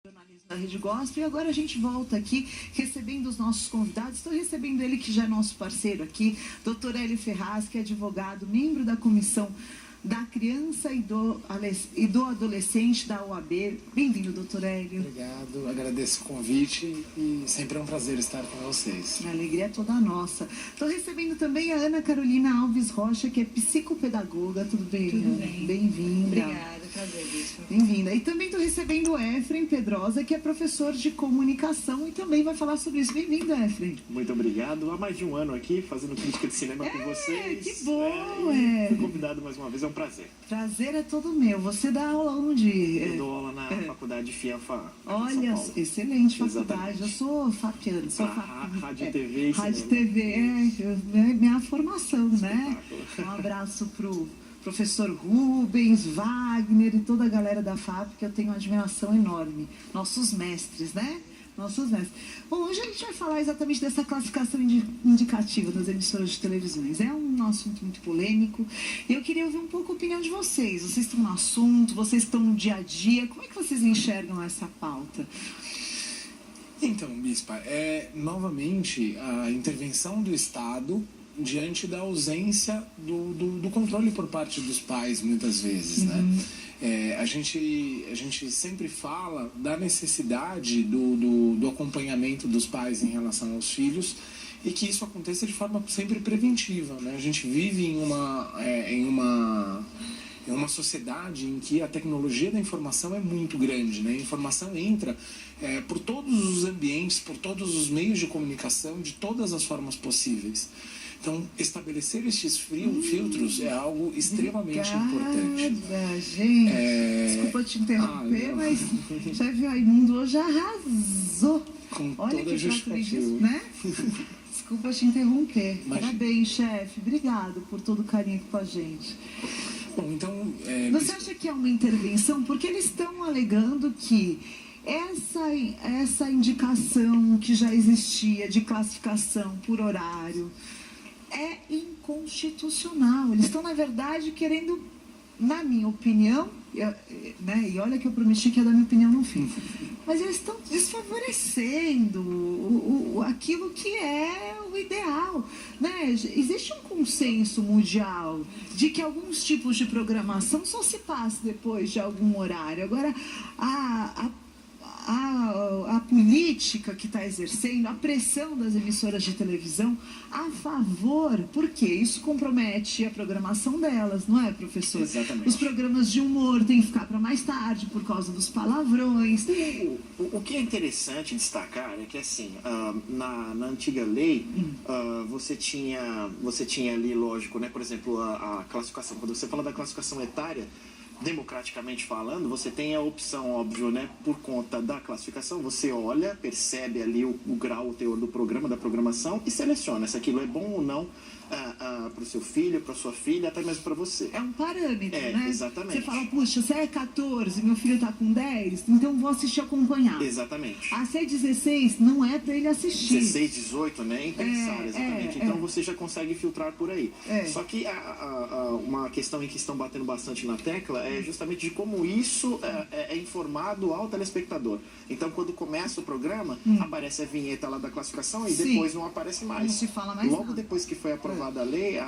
Jornalismo da Rede Gospel, e agora a gente volta aqui recebendo os nossos convidados. Estou recebendo ele, que já é nosso parceiro aqui, Dr. Hélio Ferraz, que é advogado, membro da Comissão da Criança e do Adolescente da OAB. Bem-vindo, doutor Hélio. Obrigado, agradeço o convite e sempre é um prazer estar com vocês. A alegria é toda nossa. Estou recebendo também a Ana Carolina Alves Rocha, que é psicopedagoga. Tudo bem? Tudo bem. Bem-vinda. Obrigada, prazer, Bispo. Bem-vinda. E também estou recebendo o Efrem Pedrosa, que é professor de comunicação e também vai falar sobre isso. Bem-vindo, Efrem. Muito obrigado. Há mais de um ano aqui, fazendo crítica de cinema com vocês. Que bom, Fui convidado mais uma vez, é um prazer. Prazer é todo meu. Você dá aula onde? Eu dou aula na faculdade de FIANFA. Olha, excelente faculdade. Exatamente. Eu sou fapiana. Rádio e TV e Rádio e cinema. TV, é minha formação, né? Espetáculo. Um abraço pro professor Rubens, Wagner e toda a galera da FAP, que eu tenho uma admiração enorme. Nossos mestres, né? Nossos mestres. Bom, hoje a gente vai falar exatamente dessa classificação indicativa das emissoras de televisões. É um assunto muito polêmico. E eu queria ouvir um pouco a opinião de vocês. Vocês estão no assunto, vocês estão no dia a dia. Como é que vocês enxergam essa pauta? Então, Bispa, novamente a intervenção do Estado diante da ausência do controle por parte dos pais, muitas vezes, né? A gente sempre fala da necessidade do acompanhamento dos pais em relação aos filhos e que isso aconteça de forma sempre preventiva, né? A gente vive em uma sociedade em que a tecnologia da informação é muito grande, né? A informação entra por todos os ambientes, por todos os meios de comunicação, de todas as formas possíveis. Então, estabelecer estes filtros é algo extremamente importante. Gente, desculpa te interromper, mas chefe Raimundo hoje arrasou. Com Olha toda que a justificativa, disso, né? Desculpa te interromper. Imagina. Parabéns, chefe. Obrigado por todo o carinho aqui com a gente. Bom, então... Você acha que é uma intervenção? Porque eles estão alegando que essa indicação que já existia de classificação por horário é inconstitucional. Eles estão, na verdade, querendo, na minha opinião, né, e olha que eu prometi que ia dar minha opinião no fim, mas eles estão desfavorecendo aquilo que é o ideal, né? Existe um consenso mundial de que alguns tipos de programação só se passa depois de algum horário. Agora, a política que está exercendo, a pressão das emissoras de televisão a favor, porque isso compromete a programação delas, não é, professor? Exatamente. Os programas de humor têm que ficar para mais tarde por causa dos palavrões. O que é interessante destacar é que, assim, na antiga lei, você tinha ali, lógico, né, por exemplo, a classificação. Quando você fala da classificação etária, democraticamente falando, você tem a opção, óbvio, né, por conta da classificação, você olha, percebe ali o grau, o teor do programa, da programação e seleciona se aquilo é bom ou não para o seu filho, para sua filha, até mesmo para você. É um parâmetro, né? Exatamente. Você fala, puxa, você é 14, meu filho está com 10, então vou assistir acompanhado. Exatamente. A ser 16 não é para ele assistir. 16, 18, nem pensar, exatamente. Então você já consegue filtrar por aí. Só que uma questão em que estão batendo bastante na tecla é justamente de como isso é informado ao telespectador. Então, quando começa o programa, aparece a vinheta lá da classificação e depois não aparece mais. Não se fala mais Logo nada. depois que foi aprovada a lei,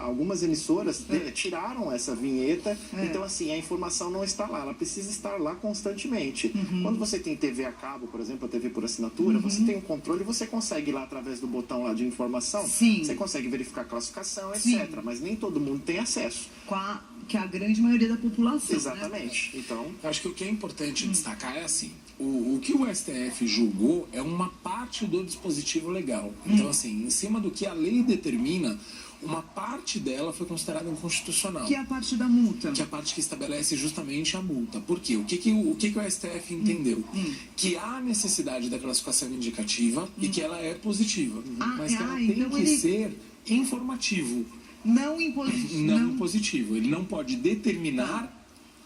algumas emissoras tiraram essa vinheta. Então, assim, a informação não está lá. Ela precisa estar lá constantemente. Quando você tem TV a cabo, por exemplo, a TV por assinatura, você tem um controle e você consegue ir lá através do botão lá de informação. Sim. Você consegue verificar a classificação, etc. Sim. Mas nem todo mundo tem acesso. Que é a grande maioria da população. Exatamente. Né? Então, Eu acho que o que é importante destacar é assim, o que o STF julgou é uma parte do dispositivo legal. Então, assim, em cima do que a lei determina, uma parte dela foi considerada inconstitucional. Que é a parte da multa. Que é a parte que estabelece justamente a multa. Por quê? O que o STF entendeu? Que há necessidade da classificação indicativa e que ela é positiva. Mas que ela tem então que ser informativo. Não impositivo. Não impositivo. Ele não pode determinar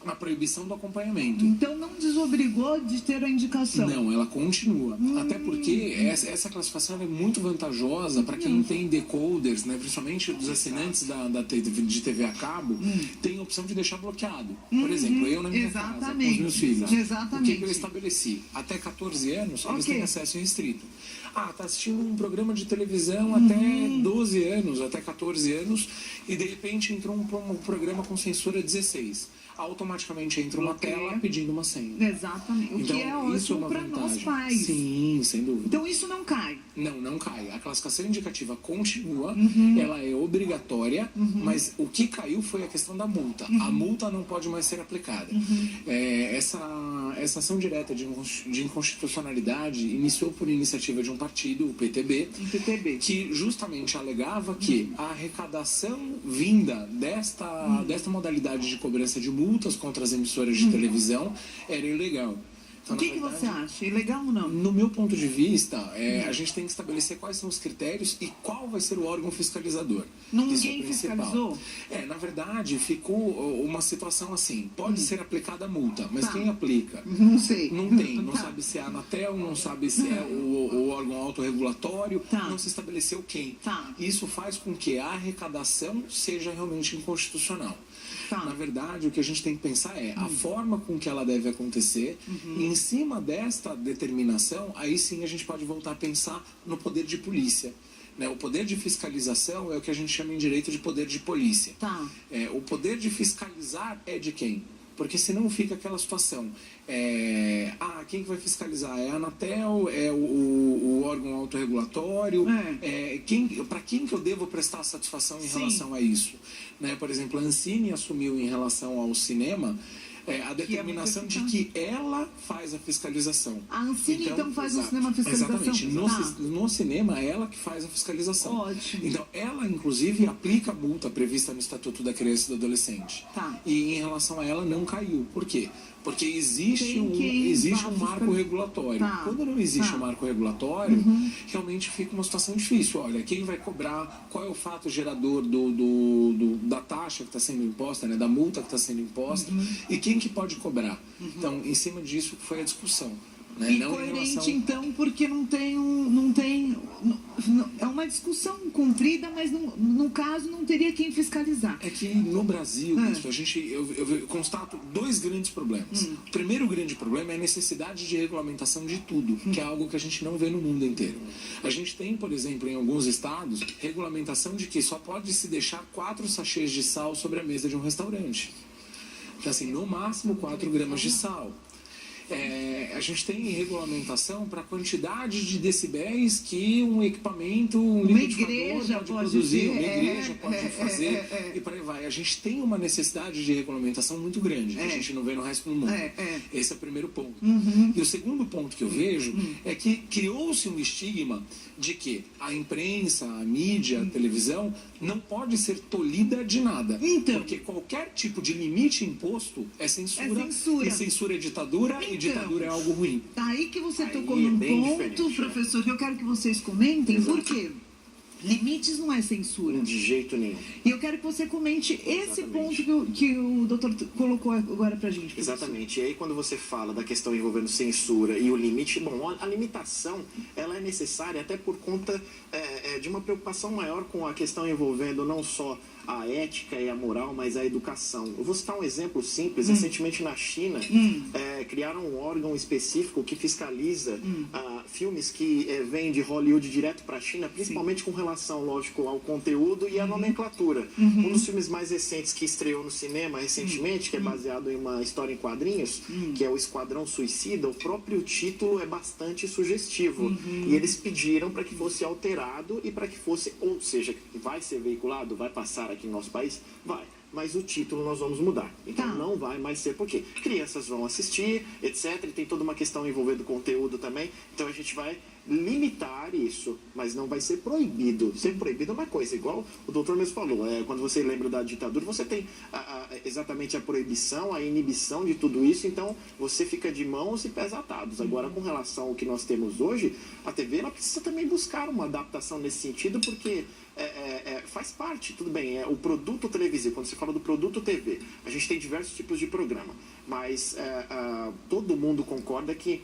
na proibição do acompanhamento. Então não desobrigou de ter a indicação. Não, ela continua. Até porque essa classificação é muito vantajosa para quem tem decoders, né? Principalmente dos assinantes de TV a cabo, tem a opção de deixar bloqueado. Por exemplo, eu na minha casa, com os meus filhos. Exatamente. O que eu estabeleci? Até 14 anos, eles têm acesso restrito. Tá assistindo um programa de televisão até 12 anos, até 14 anos, e de repente entrou um programa com censura 16. Automaticamente entra uma tela pedindo uma senha. Exatamente. O então, que é ótimo para nós pais. Sim, sem dúvida. Então isso não cai. Não cai. A classificação indicativa continua, ela é obrigatória, mas o que caiu foi a questão da multa. A multa não pode mais ser aplicada. Essa ação direta de inconstitucionalidade iniciou por iniciativa de um partido, o PTB, que justamente alegava que a arrecadação vinda desta modalidade de cobrança de multas contra as emissoras de televisão era ilegal. Então, o que você acha? Ilegal ou não? No meu ponto de vista, a gente tem que estabelecer quais são os critérios e qual vai ser o órgão fiscalizador. Ninguém fiscalizou? Na verdade, ficou uma situação assim. Pode ser aplicada a multa, mas quem aplica? Não sei. Não tem. Não sabe se é a Anatel, não sabe se é o órgão autorregulatório. Não se estabeleceu quem. Isso faz com que a arrecadação seja realmente inconstitucional. Na verdade, o que a gente tem que pensar é a forma com que ela deve acontecer e em cima desta determinação, aí sim a gente pode voltar a pensar no poder de polícia. O poder de fiscalização é o que a gente chama em direito de poder de polícia. O poder de fiscalizar é de quem? Porque senão fica aquela situação. Quem que vai fiscalizar? É a Anatel? É o órgão autorregulatório? Para quem que eu devo prestar satisfação em relação a isso? Por exemplo, a Ancine assumiu em relação ao cinema a determinação de que ela faz a fiscalização. A Ancine então faz no cinema a fiscalização? Exatamente. No cinema é ela que faz a fiscalização. Ótimo. Então, ela, inclusive, aplica a multa prevista no Estatuto da Criança e do Adolescente. E em relação a ela não caiu. Por quê? Porque existe um marco regulatório. Quando não existe um marco regulatório, realmente fica uma situação difícil. Olha, quem vai cobrar, qual é o fato gerador da taxa que está sendo imposta, da multa que está sendo imposta, e quem que pode cobrar. Então, em cima disso foi a discussão. E não coerente, então, porque não tem é uma discussão cumprida, mas no caso não teria quem fiscalizar. É que no Brasil, eu constato dois grandes problemas. O primeiro grande problema é a necessidade de regulamentação de tudo, que é algo que a gente não vê no mundo inteiro. A gente tem, por exemplo, em alguns estados, regulamentação de que só pode se deixar 4 sachês de sal sobre a mesa de um restaurante. Então, assim, no máximo 4 gramas de sal. A gente tem regulamentação para a quantidade de decibéis que um equipamento, um liquidificador pode produzir, uma igreja pode fazer, e por aí vai. A gente tem uma necessidade de regulamentação muito grande, que a gente não vê no resto do mundo. Esse é o primeiro ponto. E o segundo ponto que eu vejo é que criou-se um estigma de que a imprensa, a mídia, a televisão não pode ser tolhida de nada. Porque qualquer tipo de limite imposto é censura. E censura é ditadura, e ditadura é algo ruim. Aí que você tocou num ponto, professor, que eu quero que vocês comentem. Por quê? Limites não é censura. De jeito nenhum. E eu quero que você comente esse ponto que o doutor colocou agora pra gente. Exatamente. E aí quando você fala da questão envolvendo censura e o limite, a limitação ela é necessária até por conta de uma preocupação maior com a questão envolvendo não só a ética e a moral, mas a educação. Eu vou citar um exemplo simples. Recentemente na China, criaram um órgão específico que fiscaliza filmes que vêm de Hollywood direto para a China, principalmente com relação, lógico, ao conteúdo e à nomenclatura. Um dos filmes mais recentes que estreou no cinema recentemente, que é baseado em uma história em quadrinhos, que é o Esquadrão Suicida, o próprio título é bastante sugestivo. E eles pediram para que fosse alterado e para que fosse, ou seja, vai ser veiculado, vai passar aqui no nosso país? Vai. Mas o título nós vamos mudar. Então não vai mais ser porque crianças vão assistir, etc. E tem toda uma questão envolvendo conteúdo também. Então a gente vai limitar isso, mas não vai ser proibido. Ser proibido é uma coisa, igual o doutor mesmo falou. Quando você lembra da ditadura, você tem exatamente a proibição, a inibição de tudo isso, então você fica de mãos e pés atados. Agora, com relação ao que nós temos hoje, a TV ela precisa também buscar uma adaptação nesse sentido, porque faz parte, tudo bem, o produto televisivo, quando você fala do produto TV, a gente tem diversos tipos de programa, mas todo mundo concorda que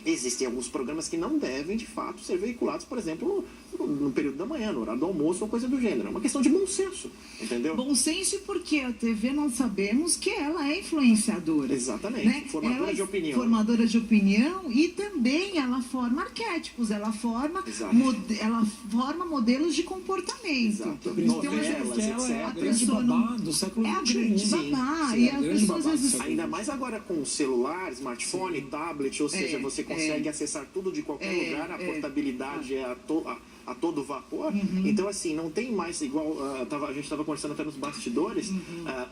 existem alguns programas que não devem, de fato, ser veiculados, por exemplo, no período da manhã, no horário do almoço ou coisa do gênero. É uma questão de bom senso, entendeu? Bom senso porque a TV nós sabemos que ela é influenciadora. Exatamente, né? formadora de opinião. Formadora de opinião e também ela forma arquétipos, ela forma modelos de comportamento. Exato. Novelas, ela é a etc. grande babá do século É a XXI. grande babá. E as pessoas às vezes... Ainda mais agora com o celular, smartphone, tablet, ou seja, você consegue acessar tudo de qualquer lugar, a portabilidade é a todo vapor. Então, assim, não tem mais igual... a gente estava conversando até nos bastidores.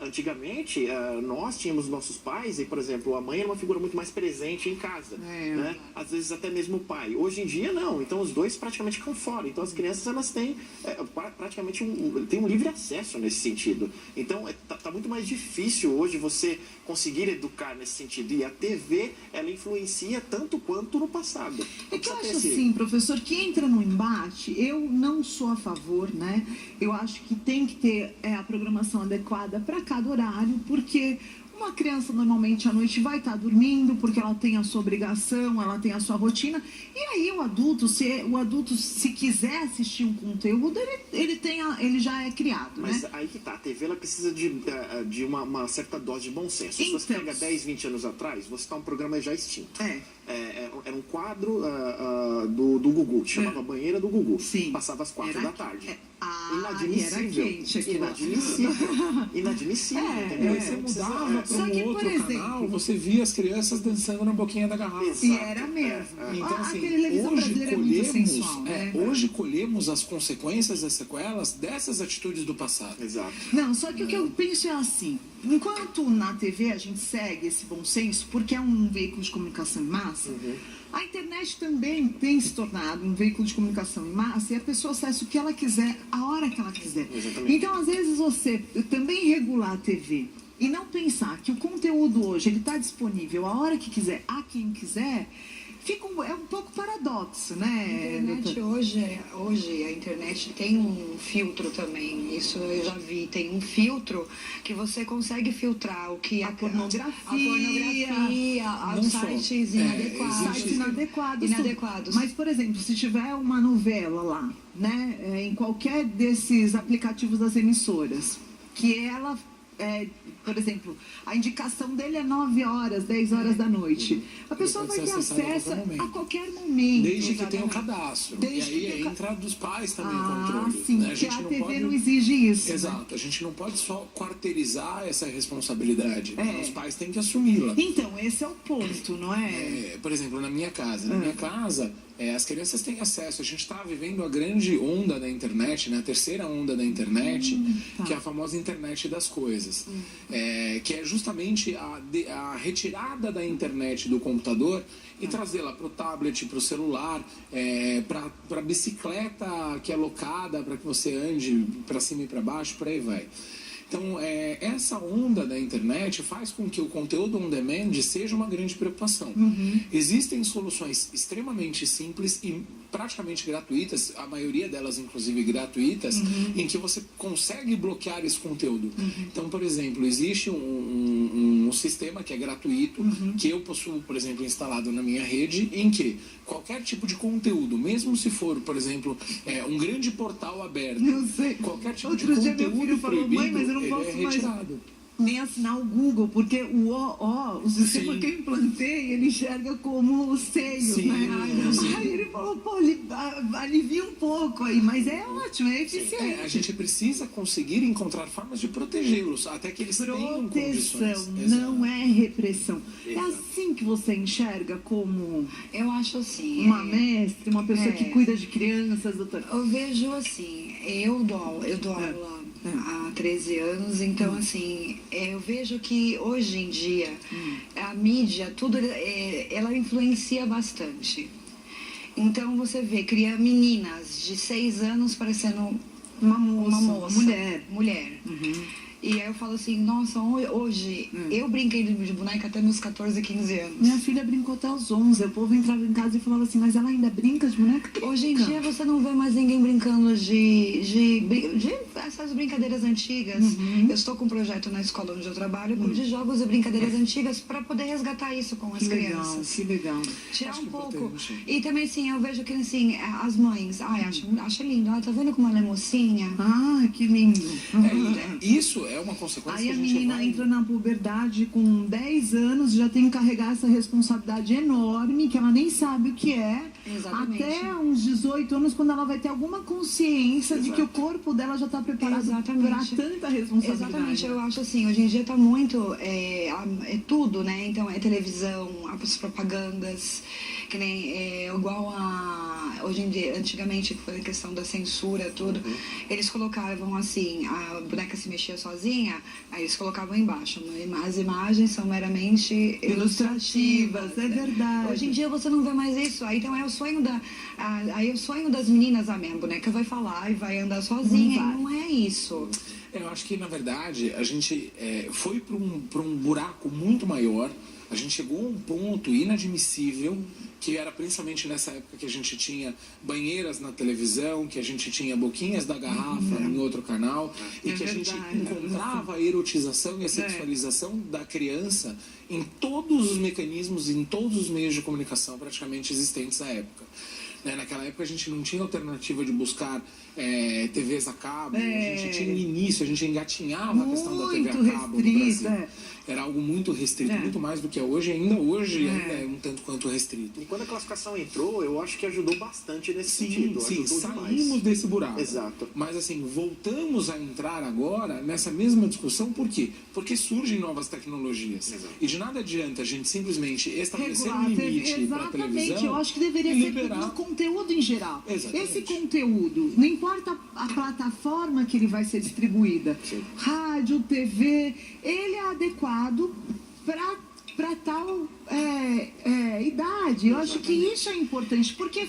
Antigamente, nós tínhamos nossos pais e, por exemplo, a mãe era uma figura muito mais presente em casa. Né? Às vezes até mesmo o pai. Hoje em dia, não. Então, os dois praticamente ficam fora. Então, as crianças, elas têm praticamente têm um livre acesso nesse sentido. Então, tá muito mais difícil hoje você conseguir educar nesse sentido. E a TV, ela influencia tanto quanto no passado. É que eu acho assim, professor, que entra no embate. Eu não sou a favor, né? Eu acho que tem que ter a programação adequada para cada horário, porque uma criança normalmente à noite vai estar dormindo, porque ela tem a sua obrigação, ela tem a sua rotina. E aí o adulto se quiser assistir um conteúdo, ele já é criado, Mas né? aí que tá, a TV ela precisa de uma certa dose de bom senso. Se você pega 10, 20 anos atrás, você tá um programa já extinto. Era um quadro do Gugu, que chamava Banheira do Gugu. Sim. Passava às 4 da tarde. Inadmissível. Era quente aquilo. Inadmissível, entendeu? Você mudava para Só que, um outro por exemplo, canal, você via as crianças dançando na boquinha da garrafa. E era mesmo. Então, A assim, televisão brasileira é muito sensual, né? hoje colhemos as consequências, as sequelas dessas atitudes do passado. Exato. Não, só que o que eu penso é assim, enquanto na TV a gente segue esse bom senso, porque é um veículo de comunicação em massa, a internet também tem se tornado um veículo de comunicação em massa e a pessoa acessa o que ela quiser, a hora que ela quiser. Exatamente. Então, às vezes, você também regular a TV e não pensar que o conteúdo hoje ele está disponível a hora que quiser, a quem quiser, é um pouco paradoxo, né? A internet hoje a internet tem um filtro também, isso eu já vi, tem um filtro que você consegue filtrar o que A pornografia, os sites inadequados. Sites inadequados. Mas, por exemplo, se tiver uma novela lá, né, em qualquer desses aplicativos das emissoras, que ela... por exemplo, a indicação dele é 9 horas, 10 horas da noite. A pessoa vai ter acesso a qualquer momento. Desde que tenha o cadastro. E aí entra dos pais também o controle. Sim, né? porque a TV não exige isso. Exato, né? a gente não pode só quarteirizar essa responsabilidade. Os pais têm que assumi-la. Então, esse é o ponto, não é? Por exemplo, na minha casa. Na minha casa, as crianças têm acesso. A gente está vivendo a grande onda da internet, né? A terceira onda da internet, que é a famosa internet das coisas. Que é justamente a retirada da internet do computador e trazê-la para o tablet, para o celular, para a bicicleta que é locada, para que você ande para cima e para baixo, por aí vai. Então, essa onda da internet faz com que o conteúdo on demand seja uma grande preocupação. Existem soluções extremamente simples e praticamente gratuitas, a maioria delas inclusive gratuitas, em que você consegue bloquear esse conteúdo. Então, por exemplo, existe um sistema que é gratuito, que eu possuo, por exemplo, instalado na minha rede, em que qualquer tipo de conteúdo, mesmo se for, por exemplo, um grande portal aberto, qualquer tipo de conteúdo proibido, mãe, mas eu não posso mais nem assinar o Google, porque o sistema que eu implantei, ele enxerga como o seio, né? Aí ele falou, pô, alivia um pouco aí, mas é ótimo, é eficiente. A gente precisa conseguir encontrar formas de protegê-los, até que eles tenham condições. Proteção, não é repressão. É assim que você enxerga como... Eu acho assim... Uma mestre, uma pessoa que cuida de crianças, doutora? Eu vejo assim, eu dou aula há 13 anos, então assim, eu vejo que hoje em dia a mídia, tudo, ela influencia bastante. Então você vê, cria meninas de 6 anos parecendo uma moça, mulher. E aí eu falo assim, nossa, hoje eu brinquei de boneca até meus 14, 15 anos. Minha filha brincou até os 11. O povo entrava em casa e falava assim, mas ela ainda brinca de boneca? Hoje em dia você não vê mais ninguém brincando de essas brincadeiras antigas. Eu estou com um projeto na escola onde eu trabalho de jogos e brincadeiras antigas para poder resgatar isso com as crianças. Que legal. Tirar um pouco. E também, assim, eu vejo que, assim, as mães, acho lindo. Tá vendo como ela é mocinha? Que lindo. Isso é uma consequência Aí que a gente menina vai... entra na puberdade com 10 anos, já tem que carregar essa responsabilidade enorme, que ela nem sabe o que é. Exatamente. Até uns 18 anos, quando ela vai ter alguma consciência de que o corpo dela já está preparado para tanta responsabilidade. Exatamente, eu acho assim, hoje em dia tá muito, é tudo, né? Então é televisão, as propagandas, que nem igual hoje em dia, antigamente foi a questão da censura, tudo, eles colocavam assim, a boneca se mexia sozinha, aí eles colocavam embaixo, as imagens são meramente ilustrativas, é verdade. Hoje em dia você não vê mais isso, aí então é o sonho das meninas, a minha boneca vai falar e vai andar sozinha, e não é isso. Eu acho que, na verdade, a gente foi para um buraco muito maior. A gente chegou a um ponto inadmissível, que era principalmente nessa época que a gente tinha banheiras na televisão, que a gente tinha boquinhas da garrafa em outro canal, e que a gente encontrava a erotização e a sexualização da criança em todos os mecanismos, em todos os meios de comunicação praticamente existentes à época. Naquela época a gente não tinha alternativa de buscar TVs a cabo, a gente tinha o início, a gente engatinhava a questão da TV a cabo no Brasil. Era algo muito restrito, muito mais do que é hoje, ainda é um tanto quanto restrito. E quando a classificação entrou, eu acho que ajudou bastante nesse sentido. Sim, saímos desse buraco. Exato. Mas assim, voltamos a entrar agora nessa mesma discussão, por quê? Porque surgem novas tecnologias. Exato. E de nada adianta a gente simplesmente estabelecer um limite para a televisão. Eu acho que deveria ser no conteúdo em geral. Exatamente. Esse conteúdo, não importa a plataforma que ele vai ser distribuída, rádio, TV, ele é adequado para tal idade. Eu acho que isso é importante, porque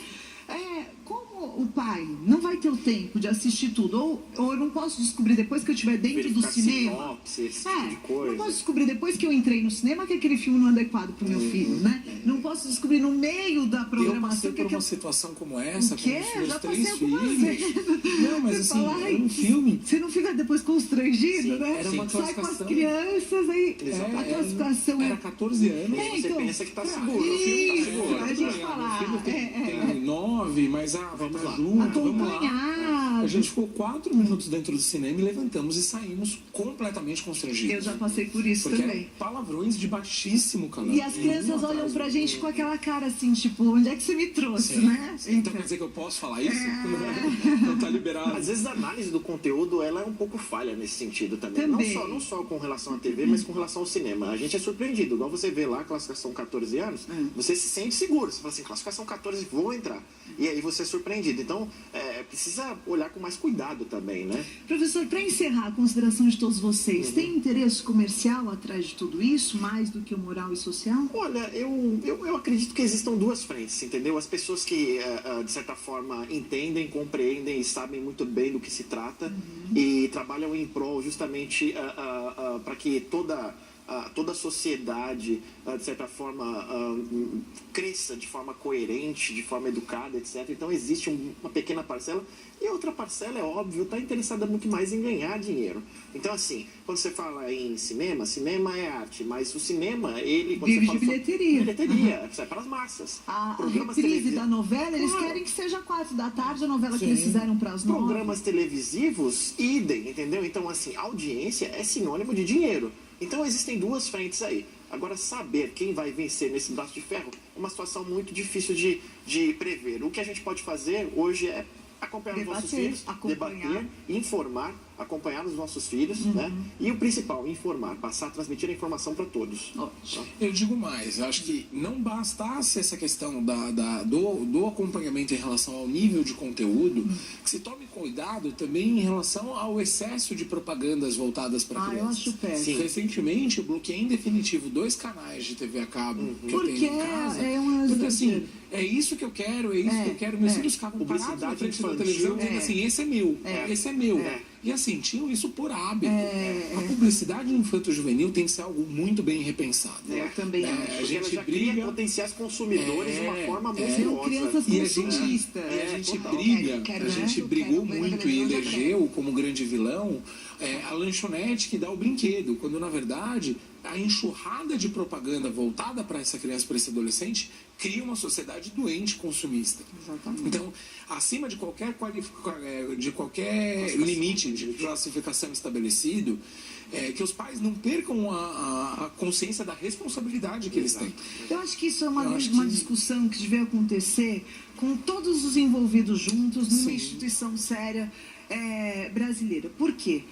como o pai não vai ter o tempo de assistir tudo, ou eu não posso descobrir depois que eu estiver dentro do cinema. Esse tipo de coisa. Não posso descobrir depois que eu entrei no cinema que aquele filme não é adequado para o meu filho, né? Não posso descobrir no meio da programação. Eu passei por uma situação como essa, com os meus Já 3 passei algumas filhos. vezes. Não, mas assim, era um filme. Você não fica depois constrangido, né? Era uma Sai com as classificação. crianças, aí a classificação era 14 anos. Você pensa que tá seguro. Isso, a gente falar. Meu filho tem 9, mas vamos lá. Junto, Acompanhado. A gente ficou 4 minutos dentro do cinema e levantamos e saímos completamente constrangidos. Eu já passei por isso porque também. eram palavrões de baixíssimo calor. E as crianças olham pra gente com aquela cara assim, tipo, onde é que você me trouxe, né? Então quer dizer que eu posso falar isso? Não tá liberado. Às vezes a análise do conteúdo ela é um pouco falha nesse sentido também. Não só com relação à TV, mas com relação ao cinema. A gente é surpreendido. Igual você vê lá a classificação 14 anos, você se sente seguro. Você fala assim, classificação 14, vou entrar. E aí você é surpreendido. Então, precisa olhar com mais cuidado também, né? Professor, para encerrar a consideração de todos vocês, tem interesse comercial atrás de tudo isso, mais do que o moral e social? Olha, eu acredito que existam duas frentes, entendeu? As pessoas que, de certa forma, entendem, compreendem e sabem muito bem do que se trata e trabalham em prol justamente para que toda a sociedade, de certa forma, cresça de forma coerente, de forma educada, etc. Então, existe uma pequena parcela. E a outra parcela, é óbvio, está interessada muito mais em ganhar dinheiro. Então, assim, quando você fala em cinema, cinema é arte. Mas o cinema, ele... Vive de bilheteria. Bilheteria, é para as massas. A reprise da novela, eles querem que seja 4 da tarde, a novela que eles fizeram para as 9. Programas televisivos, idem, entendeu? Então, assim, audiência é sinônimo de dinheiro. Então, existem duas frentes aí. Agora, saber quem vai vencer nesse braço de ferro é uma situação muito difícil de prever. O que a gente pode fazer hoje é acompanhar os nossos filhos, debater, informar, acompanhar os nossos filhos, né? E o principal, informar, passar a transmitir a informação para todos. Eu digo mais, eu acho que não bastasse essa questão do acompanhamento em relação ao nível de conteúdo, que se tome cuidado também em relação ao excesso de propagandas voltadas para crianças. Eu acho péssimo. Recentemente, eu bloqueei em definitivo 2 canais de TV a cabo que eu Porque tenho em casa. é uma porque assim, é isso que eu quero, é isso que eu quero. Meus filhos ficavam parados na frente da televisão dizendo assim, esse é meu, esse é meu. E assim, tinham isso por hábito. A publicidade infanto-juvenil tem que ser algo muito bem repensado. Eu também acho. A gente já cria potenciais consumidores de uma forma monstruosa. Crianças consumistas. E a gente briga, a gente brigou muito e elegeu como grande vilão a lanchonete que dá o brinquedo, quando na verdade a enxurrada de propaganda voltada para essa criança, para esse adolescente, cria uma sociedade doente consumista. Exatamente. Então, acima de qualquer limite de classificação estabelecido, que os pais não percam a consciência da responsabilidade que eles têm. Eu acho que isso é uma discussão que deve acontecer com todos os envolvidos juntos numa instituição séria brasileira. Por quê?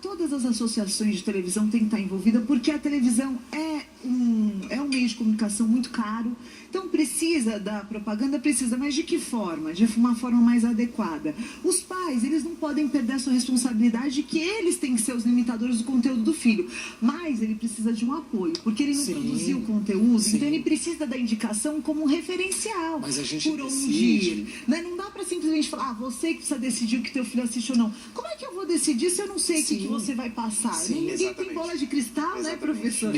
Todas as associações de televisão têm que estar envolvidas, porque a televisão é um meio de comunicação muito caro, então precisa da propaganda, mas de que forma? De uma forma mais adequada. Os pais, eles não podem perder a sua responsabilidade de que eles têm que ser os limitadores do conteúdo do filho, mas ele precisa de um apoio, porque ele não produziu o conteúdo, então ele precisa da indicação como um referencial. Mas a gente por onde ir, né? Não dá para simplesmente falar, você que precisa decidir o que teu filho assiste ou não. Como é que eu vou decidir se eu não sei o que você vai passar? Ninguém tem bola de cristal, né, professor?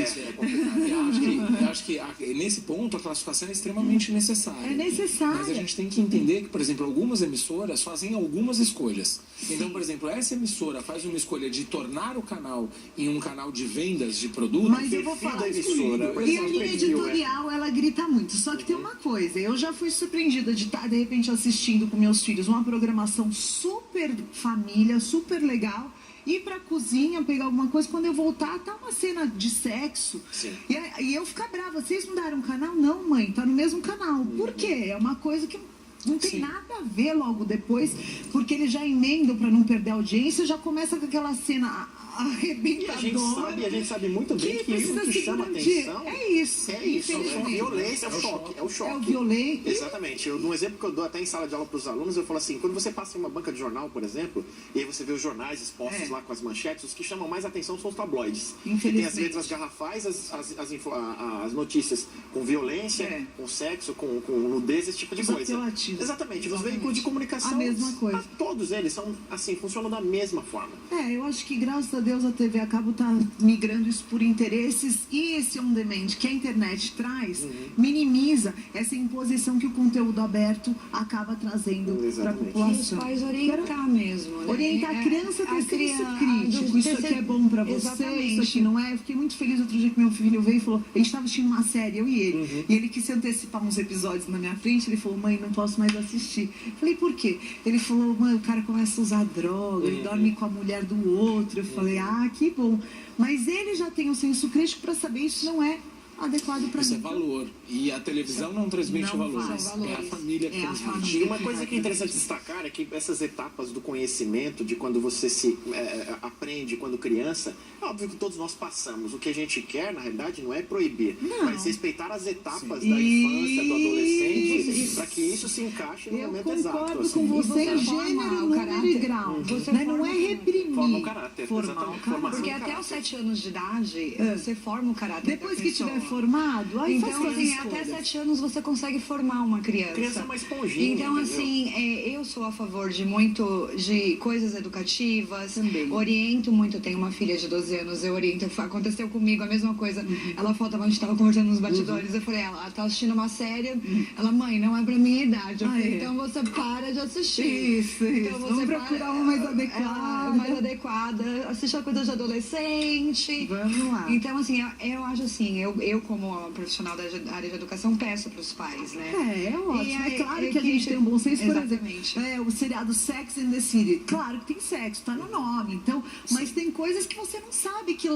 Eu acho que nesse ponto a classificação é extremamente necessária. É necessária. Mas a gente tem que entender que, por exemplo, algumas emissoras fazem algumas escolhas. Então, por exemplo, essa emissora faz uma escolha de tornar o canal em um canal de vendas de produto. Mas eu vou falar e a linha editorial, ela grita muito. Só que tem uma coisa, eu já fui surpreendida de estar, de repente, assistindo com meus filhos uma programação super família, super legal, ir pra cozinha, pegar alguma coisa, quando eu voltar, tá uma cena de sexo. E eu ficar brava, vocês mudaram o canal? Não, mãe, tá no mesmo canal. Por quê? É uma coisa que não tem nada a ver logo depois, porque eles já emendam pra não perder a audiência, já começa com aquela cena arrebentadora. E a gente sabe muito bem que isso que chama atenção. É isso. É isso. É a violência, é o choque. É o choque. É o violento. Exatamente. Um exemplo que eu dou até em sala de aula para os alunos, eu falo assim, quando você passa em uma banca de jornal, por exemplo, e aí você vê os jornais expostos lá com as manchetes, os que chamam mais atenção são os tabloides. Que tem as letras garrafais, as notícias com violência, com sexo, com nudez, esse tipo de coisa. Exatamente. Os veículos de comunicação, a mesma coisa. Todos eles são assim, funcionam da mesma forma. Eu acho que graças a Deus a TV a cabo está migrando isso por interesses, e esse on-demand que a internet traz minimiza essa imposição que o conteúdo aberto acaba trazendo para a população. E os pais orientar mesmo. Né? Orientar a criança a ter senso crítico. Isso aqui é bom para você, isso aqui não é. Eu fiquei muito feliz outro dia que meu filho veio e falou, a gente estava assistindo uma série, eu e ele, e ele quis se antecipar uns episódios na minha frente, ele falou, mãe, não posso mais assistir. Eu falei, por quê? Ele falou, mãe, o cara começa a usar droga, ele dorme com a mulher do outro. Eu falei, que bom. Mas ele já tem o senso crítico para saber isso não é adequado para mim. Isso é valor. E a televisão não transmite valores. É a família que transmite. E uma coisa que é interessante destacar é que essas etapas do conhecimento, de quando você se aprende quando criança, é óbvio que todos nós passamos. O que a gente quer, na realidade, não é proibir, mas respeitar as etapas da infância, do adolescente, para que isso se encaixe no momento exato. Eu concordo com você, gênero, número e grau. Não é reprimir. Forma o caráter. Porque até os 7 anos de idade, você forma o caráter. Depois que tiver formado, aí então, assim, até 7 anos você consegue formar uma criança. Criança é uma esponjinha. Então, assim, eu sou a favor de coisas educativas. Também. Oriento muito. Eu tenho uma filha de 12 anos, eu oriento. Aconteceu comigo a mesma coisa. Ela falta, a gente estava conversando nos bastidores. Eu falei, ela tá assistindo uma série. Ela, mãe, não é pra minha idade. Eu falei, então você para de assistir. Isso. Então você vamos procurar uma mais adequada. Mais adequada. Assiste a coisa de adolescente. Vamos lá. Então, assim, eu acho assim, eu como profissional da área de educação, peço para os pais, né? É ótimo. É claro que a gente tem um bom senso, por exemplo. O seriado Sex and the City. Claro que tem sexo, tá no nome. Então, mas tem coisas que você não sabe que